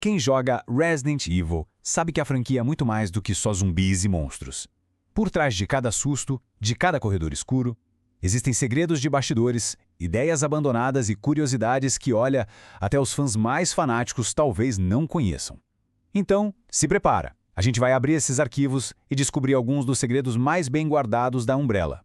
Quem joga Resident Evil sabe que a franquia é muito mais do que só zumbis e monstros. Por trás de cada susto, de cada corredor escuro, existem segredos de bastidores, ideias abandonadas e curiosidades que, olha, até os fãs mais fanáticos talvez não conheçam. Então, se prepara. A gente vai abrir esses arquivos e descobrir alguns dos segredos mais bem guardados da Umbrella.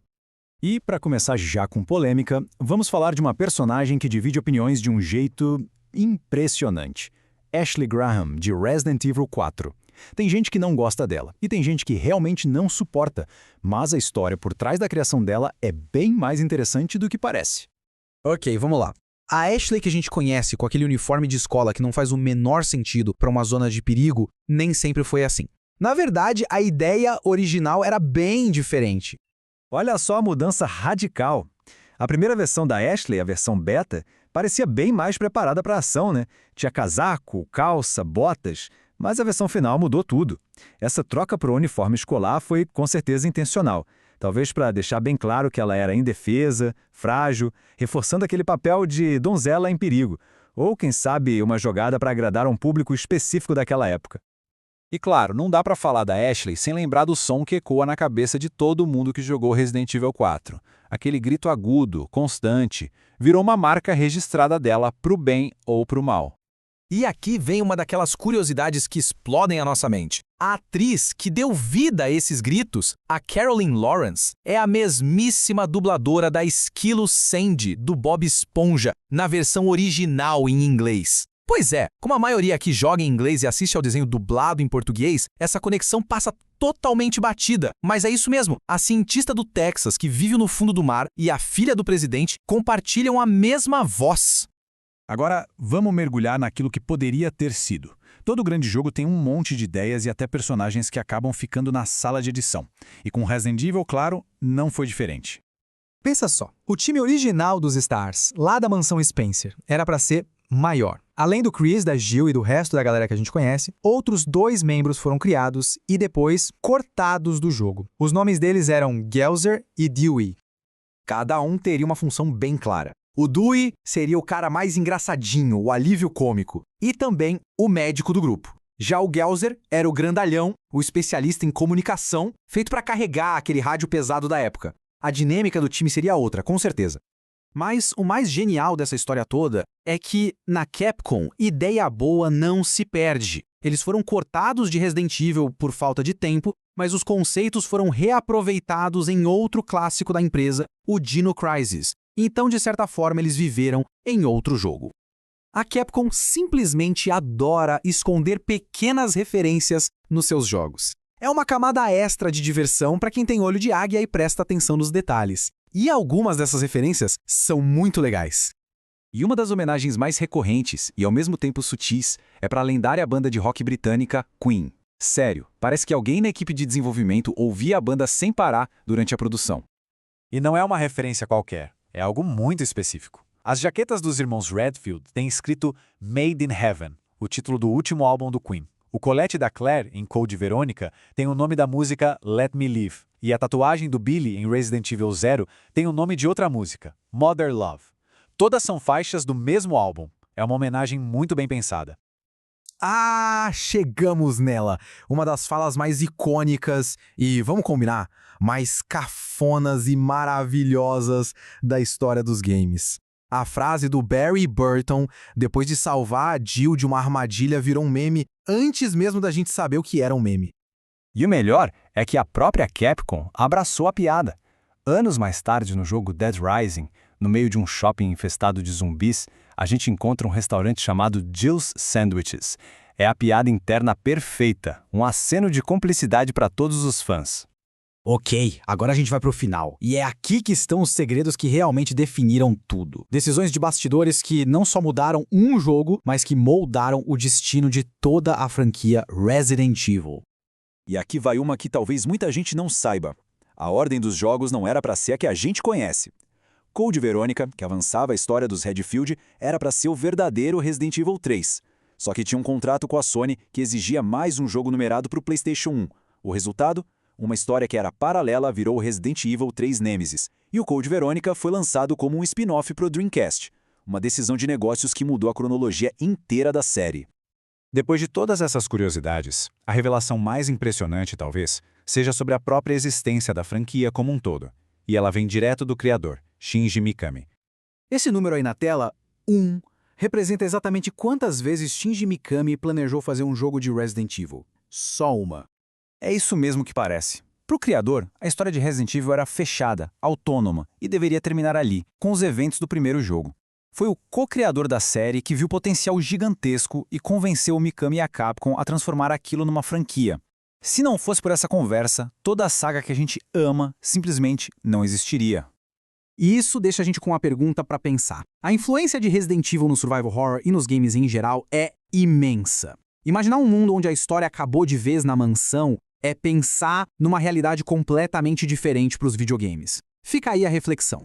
E, para começar já com polêmica, vamos falar de uma personagem que divide opiniões de um jeito impressionante. Ashley Graham, de Resident Evil 4. Tem gente que não gosta dela, e tem gente que realmente não suporta, mas a história por trás da criação dela é bem mais interessante do que parece. Ok, vamos lá. A Ashley que a gente conhece com aquele uniforme de escola que não faz o menor sentido para uma zona de perigo, nem sempre foi assim. Na verdade, a ideia original era bem diferente. Olha só a mudança radical. A primeira versão da Ashley, a versão beta, parecia bem mais preparada para a ação, né? Tinha casaco, calça, botas, mas a versão final mudou tudo. Essa troca para o uniforme escolar foi com certeza intencional. Talvez para deixar bem claro que ela era indefesa, frágil, reforçando aquele papel de donzela em perigo. Ou, quem sabe, uma jogada para agradar um público específico daquela época. E claro, não dá pra falar da Ashley sem lembrar do som que ecoa na cabeça de todo mundo que jogou Resident Evil 4. Aquele grito agudo, constante, virou uma marca registrada dela pro bem ou pro mal. E aqui vem uma daquelas curiosidades que explodem a nossa mente. A atriz que deu vida a esses gritos, a Caroline Lawrence, é a mesmíssima dubladora da Esquilo Sandy, do Bob Esponja, na versão original em inglês. Pois é, como a maioria aqui joga em inglês e assiste ao desenho dublado em português, essa conexão passa totalmente batida. Mas é isso mesmo, a cientista do Texas que vive no fundo do mar e a filha do presidente compartilham a mesma voz. Agora, vamos mergulhar naquilo que poderia ter sido. Todo grande jogo tem um monte de ideias e até personagens que acabam ficando na sala de edição. E com Resident Evil, claro, não foi diferente. Pensa só, o time original dos Stars, lá da mansão Spencer, era para ser maior. Além do Chris, da Jill e do resto da galera que a gente conhece, outros 2 membros foram criados e depois cortados do jogo. Os nomes deles eram Gelzer e Dewey. Cada um teria uma função bem clara. O Dewey seria o cara mais engraçadinho, o alívio cômico, e também o médico do grupo. Já o Gelzer era o grandalhão, o especialista em comunicação, feito para carregar aquele rádio pesado da época. A dinâmica do time seria outra, com certeza. Mas o mais genial dessa história toda é que, na Capcom, ideia boa não se perde. Eles foram cortados de Resident Evil por falta de tempo, mas os conceitos foram reaproveitados em outro clássico da empresa, o Dino Crisis. Então, de certa forma, eles viveram em outro jogo. A Capcom simplesmente adora esconder pequenas referências nos seus jogos. É uma camada extra de diversão para quem tem olho de águia e presta atenção nos detalhes. E algumas dessas referências são muito legais. E uma das homenagens mais recorrentes e ao mesmo tempo sutis é para a lendária banda de rock britânica Queen. Sério, parece que alguém na equipe de desenvolvimento ouvia a banda sem parar durante a produção. E não é uma referência qualquer, é algo muito específico. As jaquetas dos irmãos Redfield têm escrito Made in Heaven, o título do último álbum do Queen. O colete da Claire, em Code Verônica, tem o nome da música Let Me Live. E a tatuagem do Billy, em Resident Evil 0, tem o nome de outra música, Mother Love. Todas são faixas do mesmo álbum. É uma homenagem muito bem pensada. Ah, chegamos nela! Uma das falas mais icônicas e, vamos combinar, mais cafonas e maravilhosas da história dos games. A frase do Barry Burton, depois de salvar a Jill de uma armadilha, virou um meme antes mesmo da gente saber o que era um meme. E o melhor é que a própria Capcom abraçou a piada. Anos mais tarde, no jogo Dead Rising, no meio de um shopping infestado de zumbis, a gente encontra um restaurante chamado Jill's Sandwiches. É a piada interna perfeita, um aceno de cumplicidade para todos os fãs. Ok, agora a gente vai pro final. E é aqui que estão os segredos que realmente definiram tudo. Decisões de bastidores que não só mudaram um jogo, mas que moldaram o destino de toda a franquia Resident Evil. E aqui vai uma que talvez muita gente não saiba. A ordem dos jogos não era para ser a que a gente conhece. Code Verônica, que avançava a história dos Redfield, era para ser o verdadeiro Resident Evil 3. Só que tinha um contrato com a Sony que exigia mais um jogo numerado para o PlayStation 1. O resultado? Uma história que era paralela virou Resident Evil 3 Nemesis, e o Code Verônica foi lançado como um spin-off para o Dreamcast. Uma decisão de negócios que mudou a cronologia inteira da série. Depois de todas essas curiosidades, a revelação mais impressionante, talvez, seja sobre a própria existência da franquia como um todo. E ela vem direto do criador, Shinji Mikami. Esse número aí na tela, 1, representa exatamente quantas vezes Shinji Mikami planejou fazer um jogo de Resident Evil. Só uma. É isso mesmo que parece. Para o criador, a história de Resident Evil era fechada, autônoma e deveria terminar ali, com os eventos do primeiro jogo. Foi o co-criador da série que viu potencial gigantesco e convenceu o Mikami e a Capcom a transformar aquilo numa franquia. Se não fosse por essa conversa, toda a saga que a gente ama simplesmente não existiria. E isso deixa a gente com uma pergunta para pensar. A influência de Resident Evil no survival horror e nos games em geral é imensa. Imaginar um mundo onde a história acabou de vez na mansão é pensar numa realidade completamente diferente para os videogames. Fica aí a reflexão.